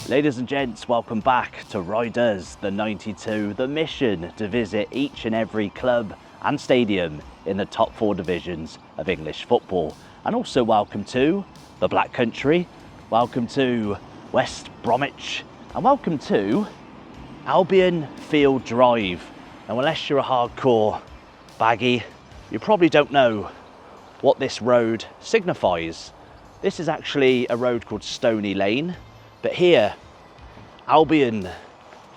Ladies and gents, welcome back to Riders the 92, the mission to visit each and every club and stadium in the top 4 divisions of English football. And also welcome to the Black Country, welcome to West Bromwich, and welcome to Albion Field Drive. Now, unless you're a hardcore baggy, you probably don't know what this road signifies. This is actually a road called Stoney Lane. But here, Albion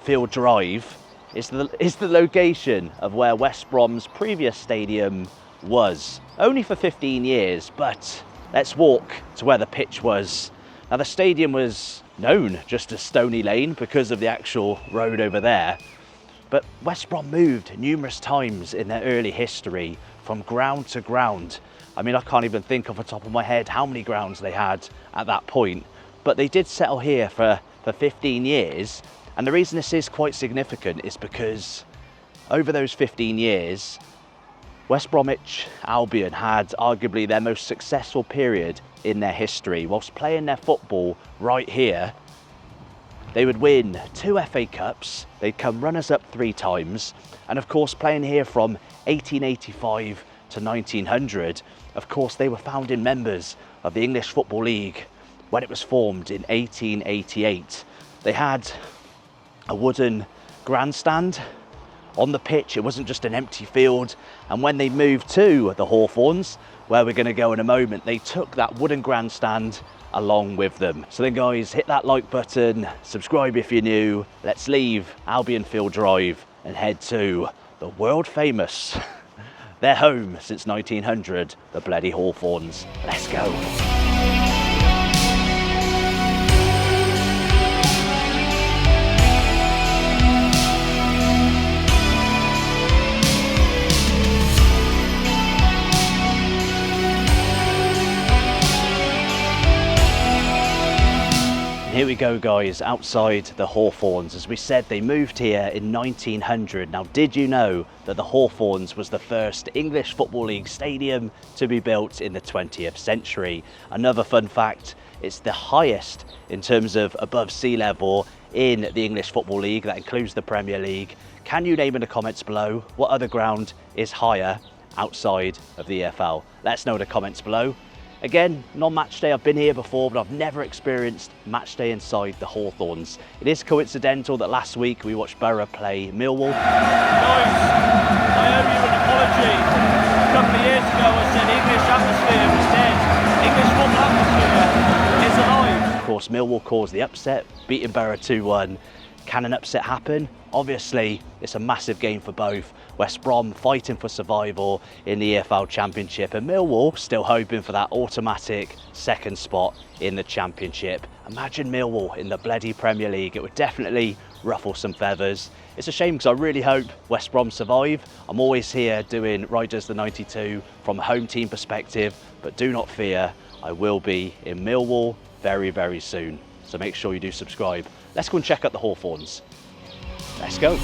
Field Drive is the location of where West Brom's previous stadium was. Only for 15 years, but let's walk to where the pitch was. Now, the stadium was known just as Stoney Lane because of the actual road over there. But West Brom moved numerous times in their early history from ground to ground. I mean, I can't even think off the top of my head how many grounds they had at that point. But they did settle here for 15 years. And the reason this is quite significant is because over those 15 years, West Bromwich Albion had arguably their most successful period in their history. Whilst playing their football right here, they would win 2 FA Cups, they'd come runners-up 3 times, and of course playing here from 1885 to 1900, of course they were founding members of the English Football League when it was formed in 1888. They had a wooden grandstand on the pitch. It wasn't just an empty field. And when they moved to the Hawthorns, where we're going to go in a moment, they took that wooden grandstand along with them. So then guys, hit that like button, subscribe if you're new. Let's leave Albion Field Drive and head to the world famous, their home since 1900, the bloody Hawthorns. Let's go. Here we go guys, outside the Hawthorns. As we said, they moved here in 1900. Now, did you know that the Hawthorns was the first English Football League stadium to be built in the 20th century? Another fun fact, it's the highest in terms of above sea level in the English Football League. That includes the Premier League. Can you name in the comments below what other ground is higher outside of the EFL? Let us know in the comments below. Again, non-match day, I've been here before, but I've never experienced match day inside the Hawthorns. It is coincidental that last week we watched Borough play Millwall. Guys, I owe you an apology. A couple of years ago I said English atmosphere was dead. English football atmosphere is alive. Of course, Millwall caused the upset, beating Borough 2-1. Can an upset happen? Obviously, it's a massive game for both. West Brom fighting for survival in the EFL Championship, and Millwall still hoping for that automatic second spot in the Championship. Imagine Millwall in the bloody Premier League. It would definitely ruffle some feathers. It's a shame because I really hope West Brom survive. I'm always here doing Riders the 92 from a home team perspective, but do not fear, I will be in Millwall very, very soon. So make sure you do subscribe. Let's go and check out the Hawthorns. Let's go.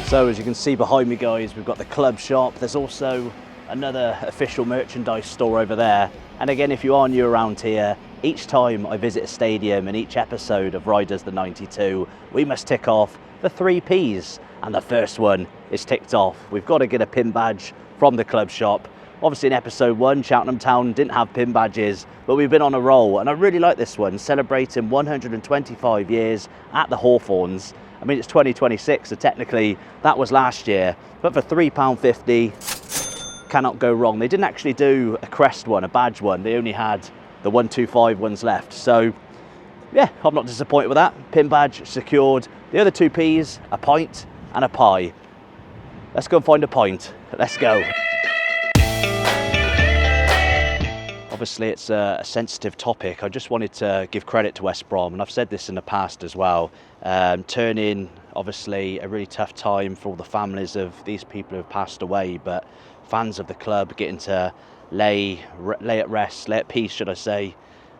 So as you can see behind me guys, we've got the club shop. There's also another official merchandise store over there. And again, if you are new around here, each time I visit a stadium in each episode of Riders the 92, we must tick off the 3 Ps. And the first one is ticked off. We've got to get a pin badge from the club shop. Obviously in episode 1, Cheltenham Town didn't have pin badges, but we've been on a roll. And I really like this one, celebrating 125 years at the Hawthorns. I mean, it's 2026, so technically that was last year, but for £3.50, cannot go wrong. They didn't actually do a crest one, a badge one. They only had the 125 ones left. So yeah, I'm not disappointed with that. Pin badge secured. The other 2 P's, a pint and a pie. Let's go and find a pint. Let's go. Obviously, it's a sensitive topic. I just wanted to give credit to West Brom, and I've said this in the past as well. Turning, obviously, a really tough time for all the families of these people who have passed away, but fans of the club getting to lay at rest, lay at peace, should I say,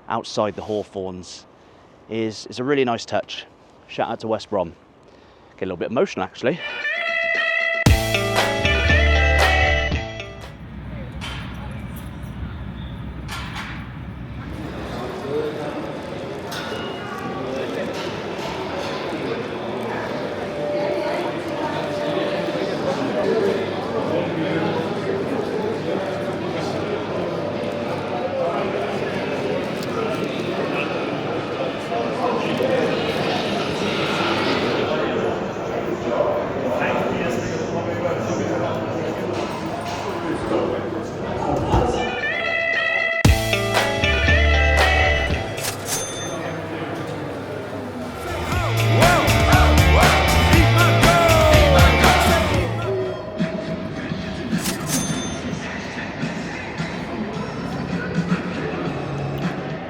outside the Hawthorns is a really nice touch. Shout out to West Brom. Get a little bit emotional, actually.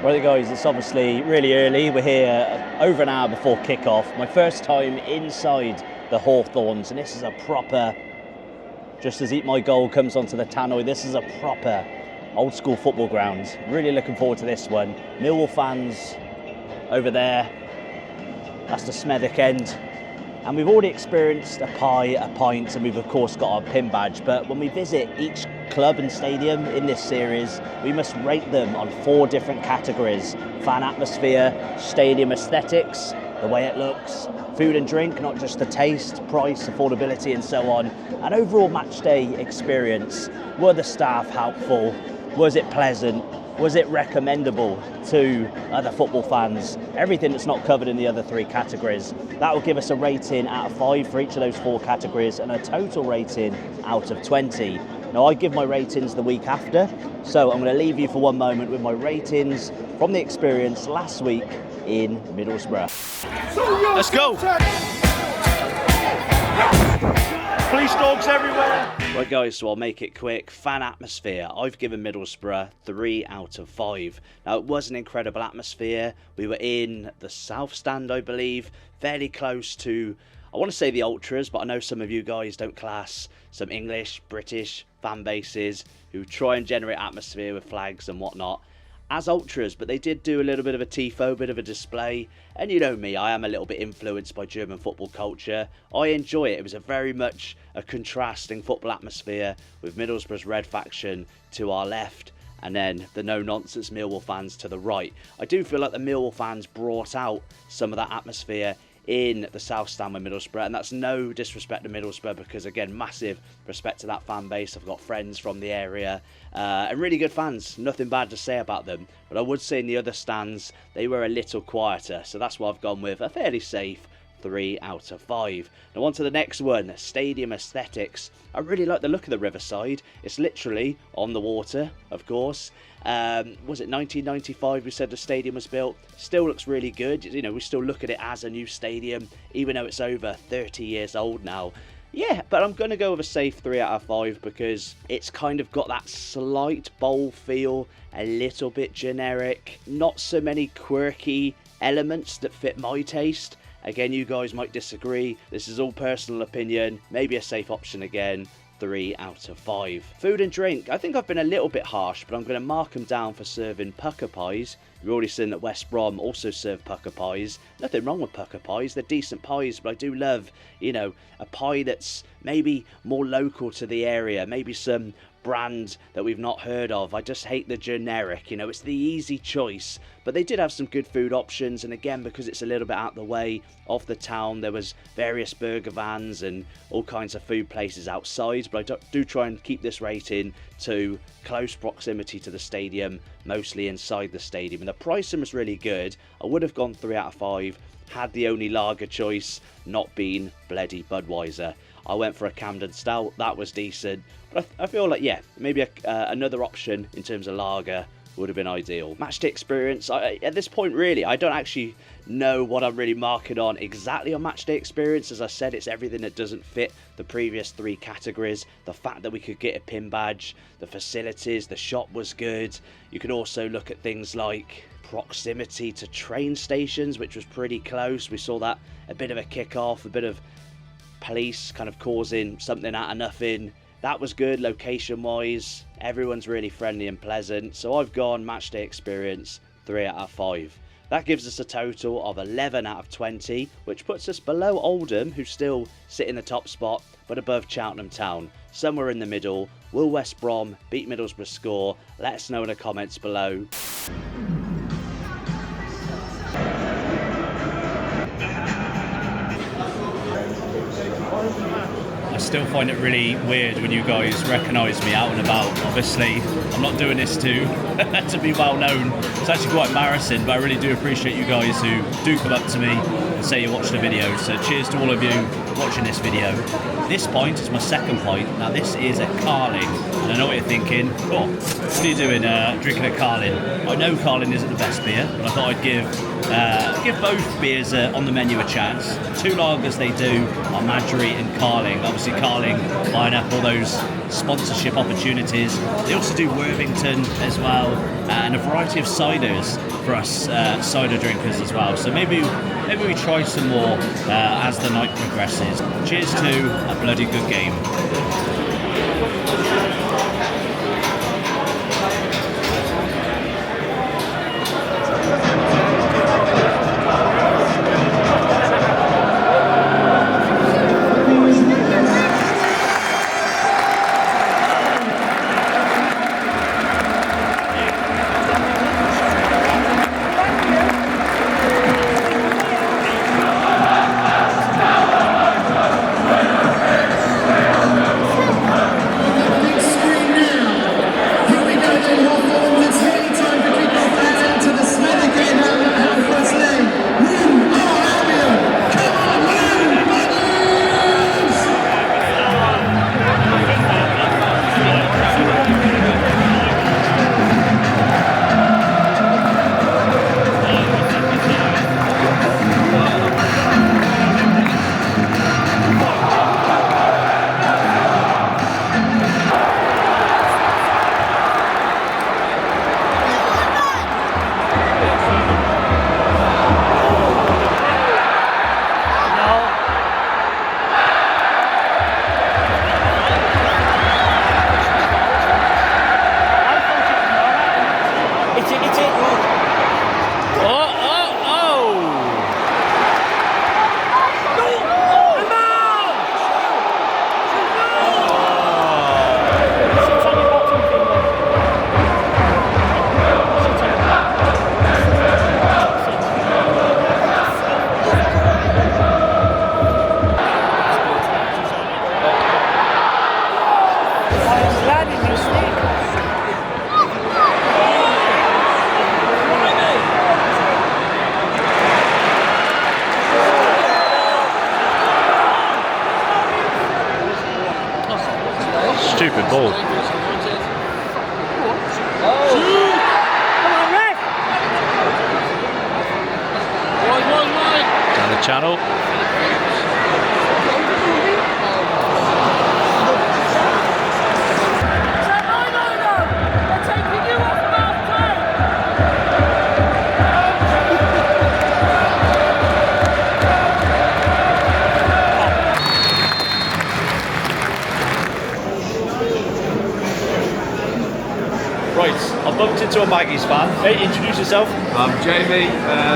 Right guys, it's obviously really early. We're here over an hour before kick-off. My first time inside the Hawthorns, and this is a proper, just as Eat My Goal comes onto the tannoy, this is a proper old school football ground. Really looking forward to this one. Millwall fans over there, that's the Smethwick end. And we've already experienced a pie, a pint, and we've of course got our pin badge. But when we visit each club and stadium in this series, we must rate them on 4 different categories: fan atmosphere, stadium aesthetics, the way it looks, food and drink, not just the taste, price, affordability and so on, and overall match day experience. Were the staff helpful? Was it pleasant? Was it recommendable to other football fans? Everything that's not covered in the other 3 categories. That will give us a rating out of 5 for each of those 4 categories and a total rating out of 20. Now, I give my ratings the week after, so I'm going to leave you for one moment with my ratings from the experience last week in Middlesbrough. Let's go! Police dogs everywhere! Right guys, so I'll make it quick. Fan atmosphere, I've given Middlesbrough 3 out of 5. Now, it was an incredible atmosphere. We were in the south stand, I believe, fairly close to, I want to say the ultras, but I know some of you guys don't class some English, British fan bases who try and generate atmosphere with flags and whatnot as ultras, but they did do a little bit of a tifo, bit of a display. And you know me, I am a little bit influenced by German football culture. I enjoy it. It was a very much a contrasting football atmosphere with Middlesbrough's red faction to our left and then the no-nonsense Millwall fans to the right. I do feel like the Millwall fans brought out some of that atmosphere in the South Stand with Middlesbrough, and that's no disrespect to Middlesbrough, because again, massive respect to that fan base. I've got friends from the area and really good fans, nothing bad to say about them, but I would say in the other stands they were a little quieter, so that's why I've gone with a fairly safe 3 out of 5. Now on to the next one, stadium aesthetics. I really like the look of the Riverside. It's literally on the water, of course. Was it 1995 we said the stadium was built? Still looks really good. You know, we still look at it as a new stadium, even though it's over 30 years old now. Yeah, but I'm going to go with a safe 3 out of 5 because it's kind of got that slight bowl feel, a little bit generic, not so many quirky elements that fit my taste. Again, you guys might disagree. This is all personal opinion. Maybe a safe option again. 3 out of 5. Food and drink. I think I've been a little bit harsh, but I'm going to mark them down for serving pucker pies. You've already seen that West Brom also serve pucker pies. Nothing wrong with pucker pies. They're decent pies, but I do love, you know, a pie that's maybe more local to the area. Maybe some brand that we've not heard of. I just hate the generic, you know, it's the easy choice, but they did have some good food options, and again, because it's a little bit out the way of the town, there was various burger vans and all kinds of food places outside, but I do try and keep this rating to close proximity to the stadium, mostly inside the stadium, and the pricing was really good. I would have gone 3 out of 5 had the only lager choice not been bloody Budweiser. I went for a Camden Stout, that was decent. But I feel like, yeah, maybe another option in terms of lager would have been ideal. Matchday experience, at this point really, I don't actually know what I'm really marking on exactly on matchday experience. As I said, it's everything that doesn't fit the previous 3 categories. The fact that we could get a pin badge, the facilities, the shop was good. You could also look at things like proximity to train stations, which was pretty close. We saw that a bit of a kick-off, a bit of police kind of causing something out of nothing. That was good location-wise. Everyone's really friendly and pleasant. So I've gone matchday experience 3 out of 5. That gives us a total of 11 out of 20, which puts us below Oldham, who still sit in the top spot, but above Cheltenham Town. Somewhere in the middle. Will West Brom beat Middlesbrough score? Let us know in the comments below. I still find it really weird when you guys recognise me out and about. Obviously, I'm not doing this to to be well known. It's actually quite embarrassing, but I really do appreciate you guys who do come up to me and say you watched the video. So cheers to all of you watching this video. This pint is my second pint. Now this is a Carling, and I know what you're thinking. Oh, what are you doing drinking a Carling? I know Carling isn't the best beer, but I thought I'd give both beers on the menu a chance. 2 lagers they do are Madry and Carling. Obviously Carling buying up all those sponsorship opportunities. They also do Worthington as well, and a variety of ciders for us cider drinkers as well. So maybe we try some more as the night progresses. Cheers to a bloody good game. Stupid ball. Down the channel. Right, I bumped into a Maggie's fan. Hey, introduce yourself. I'm Jamie,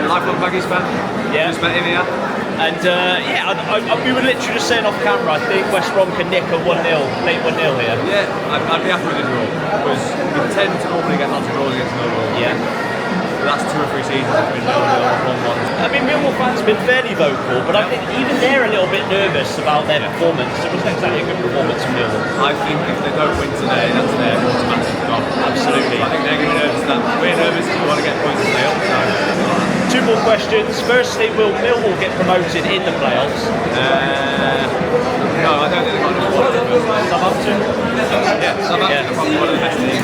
lifelong Maggie's fan. Yeah. Just met him here. And we were literally just saying off camera, I think West Brom can nick a 1-0, late 1-0 here. Yeah, I'd be happy with a draw because we tend to normally get lots of draws against Millwall. Yeah. The last 2 or 3 seasons it's been 0-0, 1-1. I mean, Millwall fans have been fairly vocal, but I think even they're a little bit nervous about their performance. It wasn't exactly a good performance from Millwall. I think if they don't win today, that's their automatic gone. Absolutely. So I think they're going to be nervous that we're nervous if we want to get points to stay up. So. 2 more questions. Firstly, will Millwall get promoted in the playoffs? No, I don't think they've got enough Southampton? Yeah, Southampton are probably one of the best teams.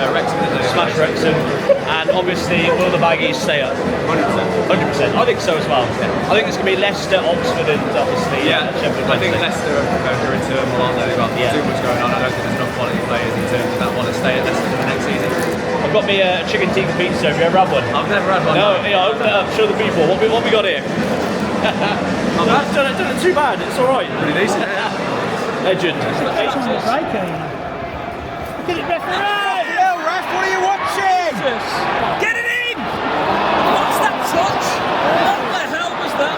Wrexham, didn't they? Smash Wrexham, and obviously will the Baggies stay up? 100%. 100%. I think so as well. I think it's going to be Leicester, Oxford, and obviously Sheffield I think Wednesday. Leicester are going through a turmoil, aren't they? They've got too much going on. I don't think there's enough quality players in terms of that want to stay at Leicester for the next season. I've got me a chicken tikka pizza. Have you ever had one? I've never had one. No, yeah, open it up, show the people. What we got here? I've done it too bad. It's all right. Pretty decent. Legend. Look at it, referee! Yo, ref, what are you watching? Jesus. Get it in! What's that touch? What the hell was that?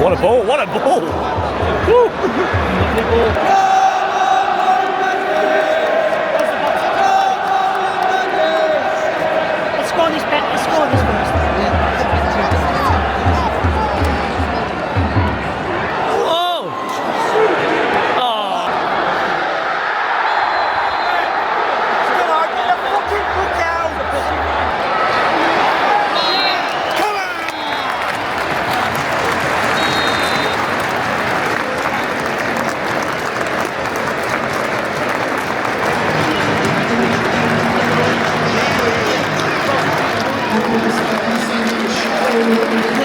What a ball! What a ball! Woo. Lovely ball. Let's score this bet. Let's score this first. Whoa! Oh! Come on, get the fucking book out! Come on! Hawthorns